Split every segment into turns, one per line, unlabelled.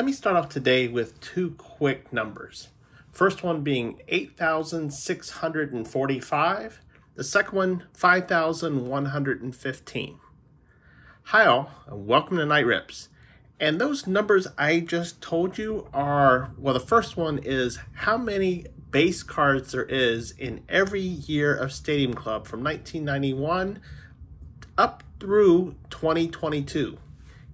me start off today with two quick numbers. First one being 8,645. The second one, 5,115. Hi all, and welcome to Night Rips. And those numbers I just told you are, well, the first one is how many base cards there is in every year of Stadium Club from 1991 up through 2022.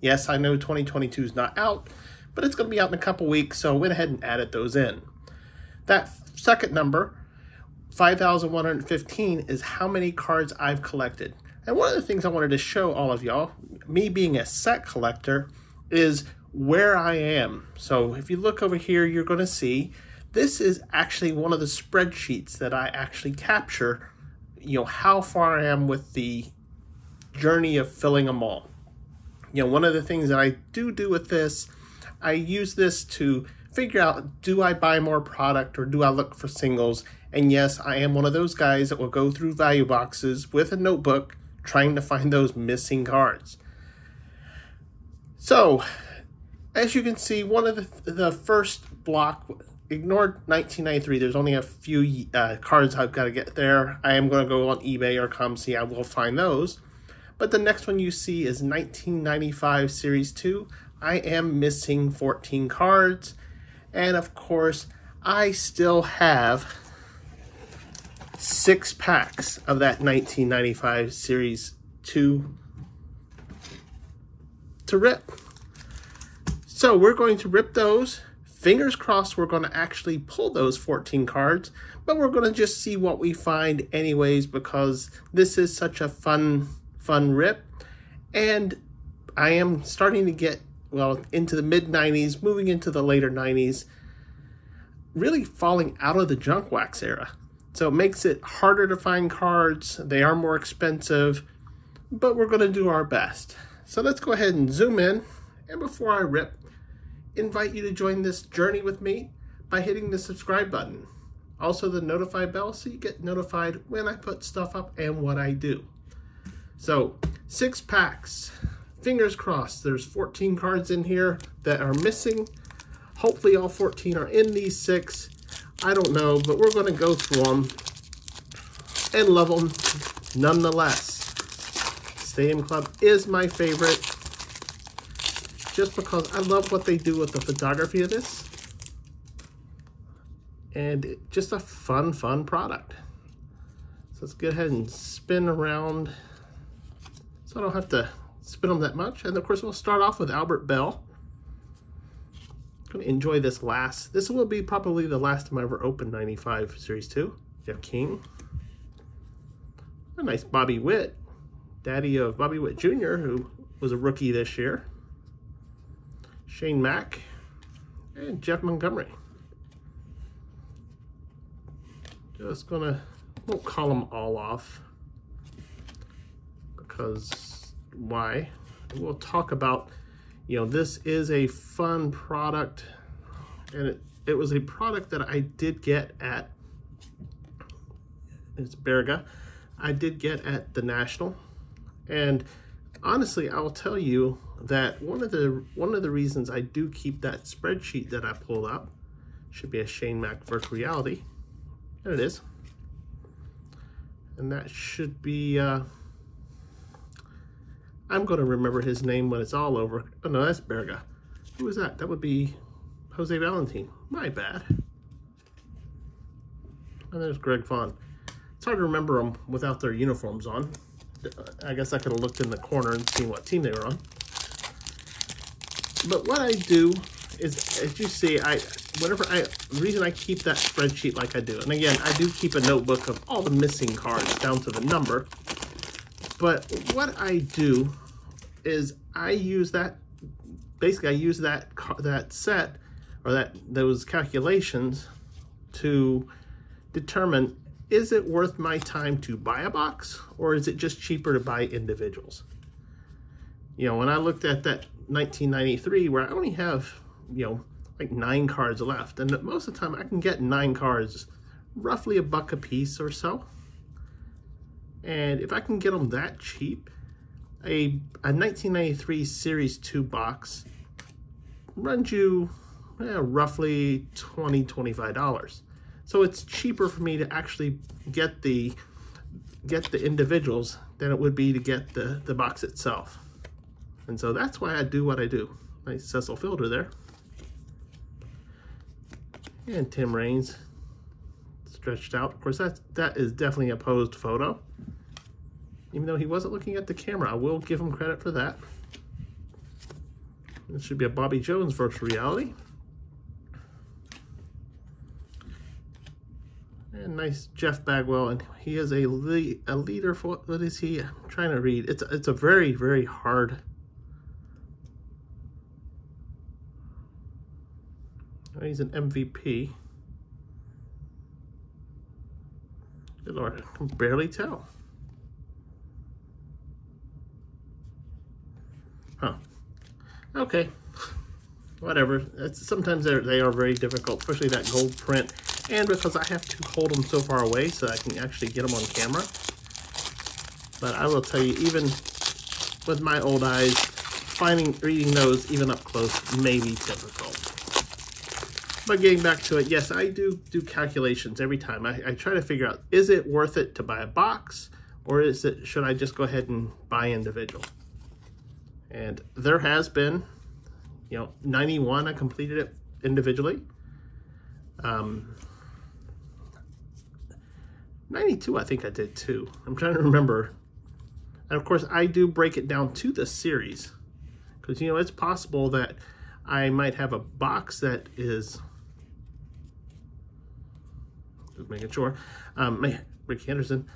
Yes, I know 2022 is not out, but it's going to be out in a couple weeks, so I went ahead and added those in. That second number, 5,115, is how many cards I've collected. And one of the things I wanted to show all of y'all, me being a set collector, is where I am. So if you look over here, you're going to see this is actually one of the spreadsheets that I actually capture, how far I am with the journey of filling them all. One of the things that I do with this, I use this to figure out, do I buy more product or do I look for singles? And yes, I am one of those guys that will go through value boxes with a notebook trying to find those missing cards. So, as you can see, one of the first block, ignored 1993, there's only a few cards I've got to get there. I am going to go on eBay or COMC, I will find those. But the next one you see is 1995 Series 2. I am missing 14 cards. And of course, I still have 6 packs of that 1995 Series 2 to rip. So we're going to rip those. Fingers crossed we're going to actually pull those 14 cards, but we're going to just see what we find anyways, because this is such a fun rip. And I am starting to get, well, into the mid-90s, moving into the later 90s, really falling out of the junk wax era. So it makes it harder to find cards. They are more expensive, but we're going to do our best. So let's go ahead and zoom in. And before I rip, invite you to join this journey with me by hitting the subscribe button. Also the notify bell so you get notified when I put stuff up and what I do. So 6 packs. Fingers crossed there's 14 cards in here that are missing. Hopefully all 14 are in these 6. I don't know, but we're going to go through them and love them nonetheless. Stadium Club is my favorite just because I love what they do with the photography of this. And just a fun product. So let's go ahead and spin around so I don't have to spin them that much. And of course, we'll start off with Albert Bell. I'm going to enjoy this last. This will be probably the last time I ever opened 95 Series 2. Jeff King. A nice Bobby Witt. Daddy of Bobby Witt Jr., who was a rookie this year. Shane Mack. And Jeff Montgomery. Just gonna, won't call them all off. Because why? We'll talk about, this is a fun product, and it was a product that I did get at, it's Berga, I did get at the National. And honestly, I will tell you that one of the reasons I do keep that spreadsheet that I pulled up, should be a Shane Mack Virtual Reality, and it is. And that should be, I'm going to remember his name when it's all over. Oh no, that's Berga. Who is that? That would be Jose Valentin. My bad. And there's Greg Vaughn. It's hard to remember them without their uniforms on. I guess I could have looked in the corner and seen what team they were on. But what I do is, as you see, the reason I keep that spreadsheet like I do, and again, I do keep a notebook of all the missing cards down to the number. But what I do is I use that, basically I use that set, or those calculations to determine, is it worth my time to buy a box, or is it just cheaper to buy individuals? When I looked at that 1993, where I only have, like 9 cards left, and most of the time I can get 9 cards, roughly $1 a piece or so. And if I can get them that cheap, a 1993 Series 2 box runs you roughly $20, $25. So it's cheaper for me to actually get the individuals than it would be to get the box itself. And so that's why I do what I do. Nice Cecil Fielder there. And Tim Raines stretched out. Of course, that is definitely a posed photo. Even though he wasn't looking at the camera, I will give him credit for that. This should be a Bobby Jones virtual reality. And nice Jeff Bagwell, and he is a leader for, what is he? I'm trying to read. It's a very, very hard. He's an MVP. Good Lord, I can barely tell. Huh. Okay. Whatever. Sometimes they are very difficult, especially that gold print. And because I have to hold them so far away so I can actually get them on camera. But I will tell you, even with my old eyes, reading those even up close may be difficult. But getting back to it, yes, I do calculations every time. I try to figure out, is it worth it to buy a box, or should I just go ahead and buy individual? And there has been, 91 I completed it individually. 92 I think I did too. I'm trying to remember. And of course I do break it down to the series, because it's possible that I might have a box that is, just making sure, Rick Anderson,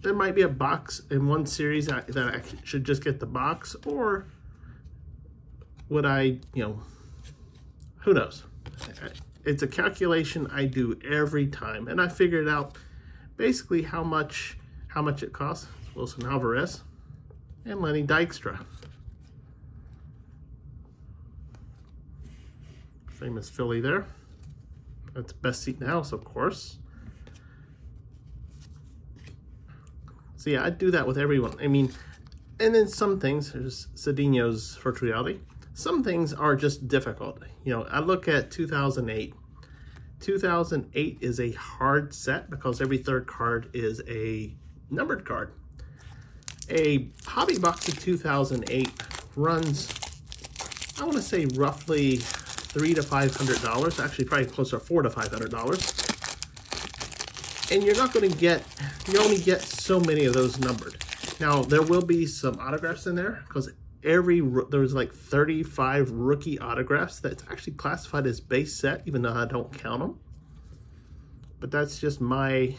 there might be a box in one series that I should just get the box, or would I, who knows? It's a calculation I do every time, and I figured out basically how much it costs. Wilson Alvarez and Lenny Dykstra. Famous Philly there. That's best seat in the house, of course. So yeah, I do that with everyone. I mean, and then some things, there's Cedinho's virtual reality. Some things are just difficult. I look at 2008. 2008 is a hard set because every third card is a numbered card. A hobby box of 2008 runs, I want to say roughly $300 to $500. Actually, probably closer to $400 to $500. And you're not going to get, you only get so many of those numbered. Now, there will be some autographs in there because there's like 35 rookie autographs that's actually classified as base set, even though I don't count them. But that's just my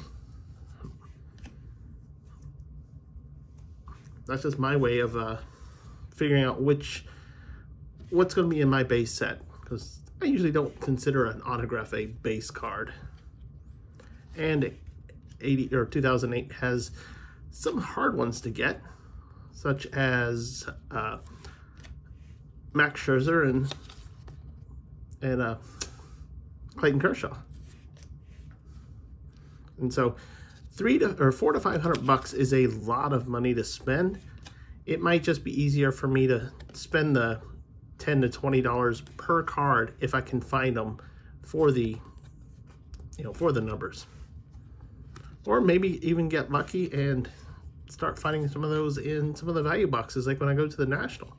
way of figuring out what's going to be in my base set, because I usually don't consider an autograph a base card. And 2008 has some hard ones to get, such as Max Scherzer and Clayton Kershaw. And so $400 to $500 is a lot of money to spend. It might just be easier for me to spend the $10 to $20 per card if I can find them for the numbers. Or maybe even get lucky and start finding some of those in some of the value boxes, like when I go to the National.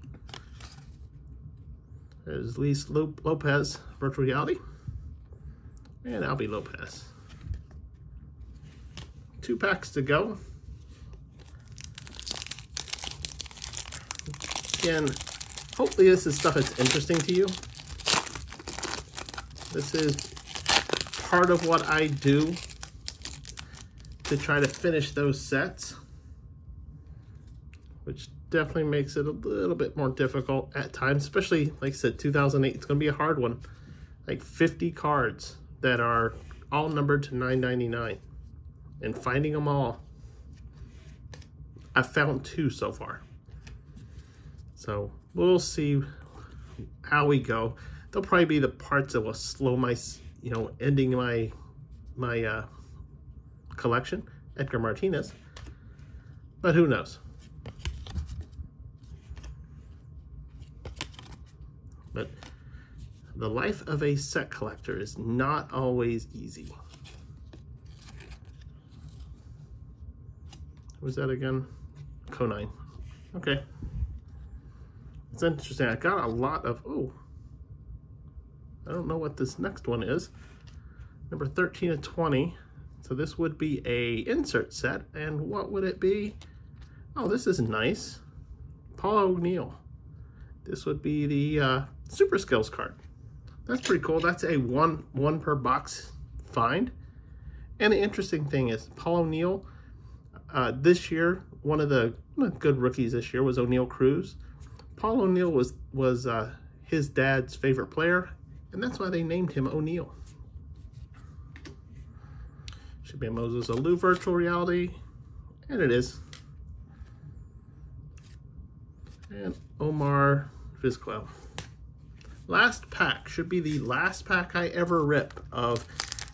There's Luis Lopez virtual reality, and Albie Lopez. 2 packs to go. Again, hopefully this is stuff that's interesting to you. This is part of what I do to try to finish those sets, which definitely makes it a little bit more difficult at times, especially, like I said, 2008, it's going to be a hard one. Like 50 cards that are all numbered to $9.99, and finding them all. I've found 2 so far. So we'll see how we go. There'll probably be the parts that will slow my, ending my collection, Edgar Martinez, but who knows? But The life of a set collector is not always easy. What was that again? COMC. Okay. It's interesting. I got a lot of, oh, I don't know what this next one is. Number 13 of 20. So this would be a insert set. And what would it be? Oh, this is nice. Paul O'Neill. This would be the Super Skills card. That's pretty cool. That's a one per box find. And the interesting thing is Paul O'Neill, this year, one of the good rookies this year was O'Neill Cruz. Paul O'Neill was his dad's favorite player, and that's why they named him O'Neill. Should be a Moses Alou virtual reality, and it is. And Omar Vizquel. Last pack should be the last pack I ever rip of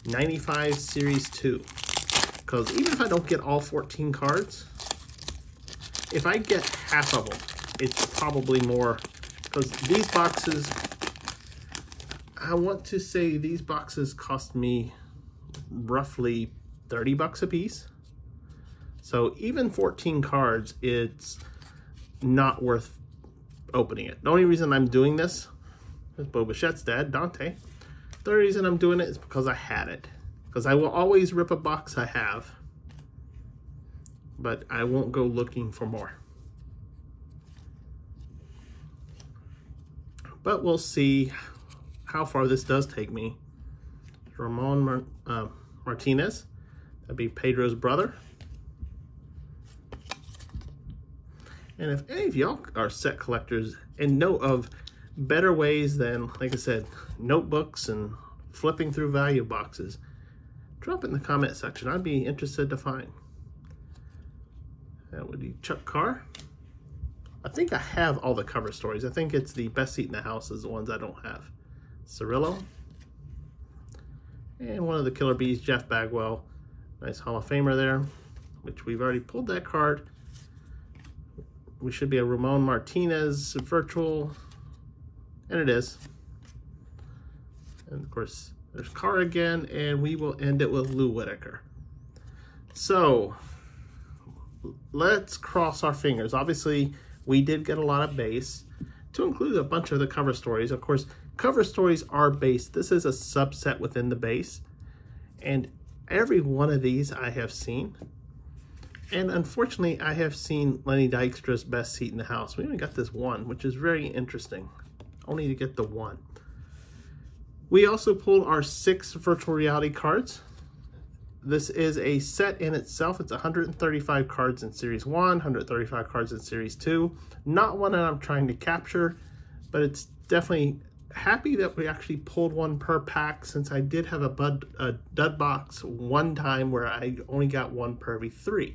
95 Series 2. Because even if I don't get all 14 cards, if I get half of them, it's probably more. Because these boxes, I want to say these boxes cost me roughly 30 bucks a piece. So even 14 cards, it's not worth opening it. The only reason I'm doing this is Boba Fett's dad, Dante. The reason I'm doing it is because I had it. Because I will always rip a box I have, but I won't go looking for more. But we'll see how far this does take me. Ramon Martinez, that'd be Pedro's brother. And if any of y'all are set collectors and know of better ways than, like I said, notebooks and flipping through value boxes, drop it in the comment section. I'd be interested to find. That would be Chuck Carr. I think I have all the cover stories. I think it's the best seat in the house is the ones I don't have. Cirillo. And one of the Killer Bees, Jeff Bagwell. Nice Hall of Famer there, which we've already pulled that card. We should be a Ramon Martinez virtual, and it is. And of course, there's Carr again, and we will end it with Lou Whitaker. So let's cross our fingers. Obviously, we did get a lot of base, to include a bunch of the cover stories. Of course, cover stories are base. This is a subset within the base, and every one of these I have seen. And unfortunately, I have seen Lenny Dykstra's best seat in the house. We only got this one, which is very interesting. Only to get the one. We also pulled our 6 virtual reality cards. This is a set in itself. It's 135 cards in Series 1, 135 cards in Series 2. Not one that I'm trying to capture, but it's definitely happy that we actually pulled one per pack, since I did have a dud box one time where I only got one per every 3.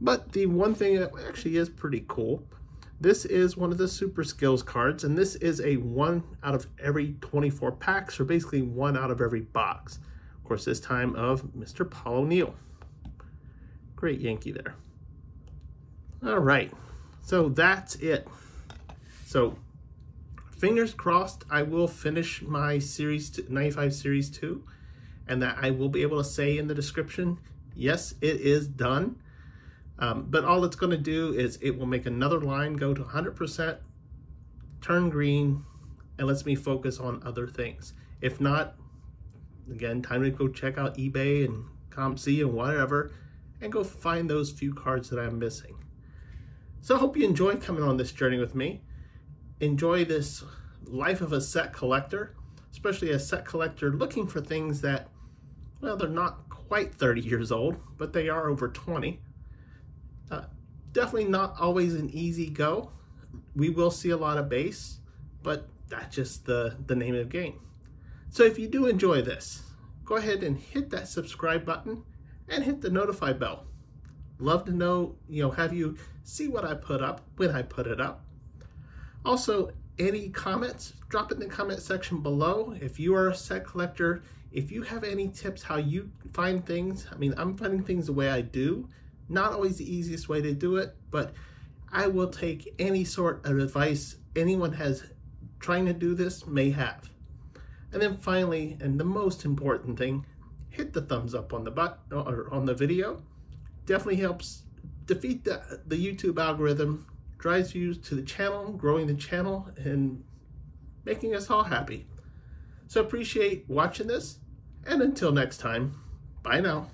But the one thing that actually is pretty cool, this is one of the Super Skills cards, and this is a 1 out of every 24 packs, or basically 1 out of every box. Of course, this time of Mr. Paul O'Neill. Great Yankee there. All right, so that's it. So fingers crossed I will finish my Series 95 Series 2, and that I will be able to say in the description, yes, it is done. But all it's going to do is it will make another line go to 100%, turn green, and lets me focus on other things. If not, again, time to go check out eBay and COMC and whatever, and go find those few cards that I'm missing. So I hope you enjoy coming on this journey with me. Enjoy this life of a set collector, especially a set collector looking for things that, well, they're not quite 30 years old, but they are over 20. Definitely not always an easy go. We will see a lot of base, but that's just the name of the game. So if you do enjoy this, go ahead and hit that subscribe button and hit the notify bell. Love to know, have you see what I put up when I put it up. Also, any comments, drop it in the comment section below. If you are a set collector, if you have any tips how you find things, I mean, I'm finding things the way I do. Not always the easiest way to do it, but I will take any sort of advice anyone has trying to do this may have. And then finally, and the most important thing, hit the thumbs up on the button or on the video. Definitely helps defeat the YouTube algorithm, drives views to the channel, growing the channel, and making us all happy. So appreciate watching this, and until next time, bye now.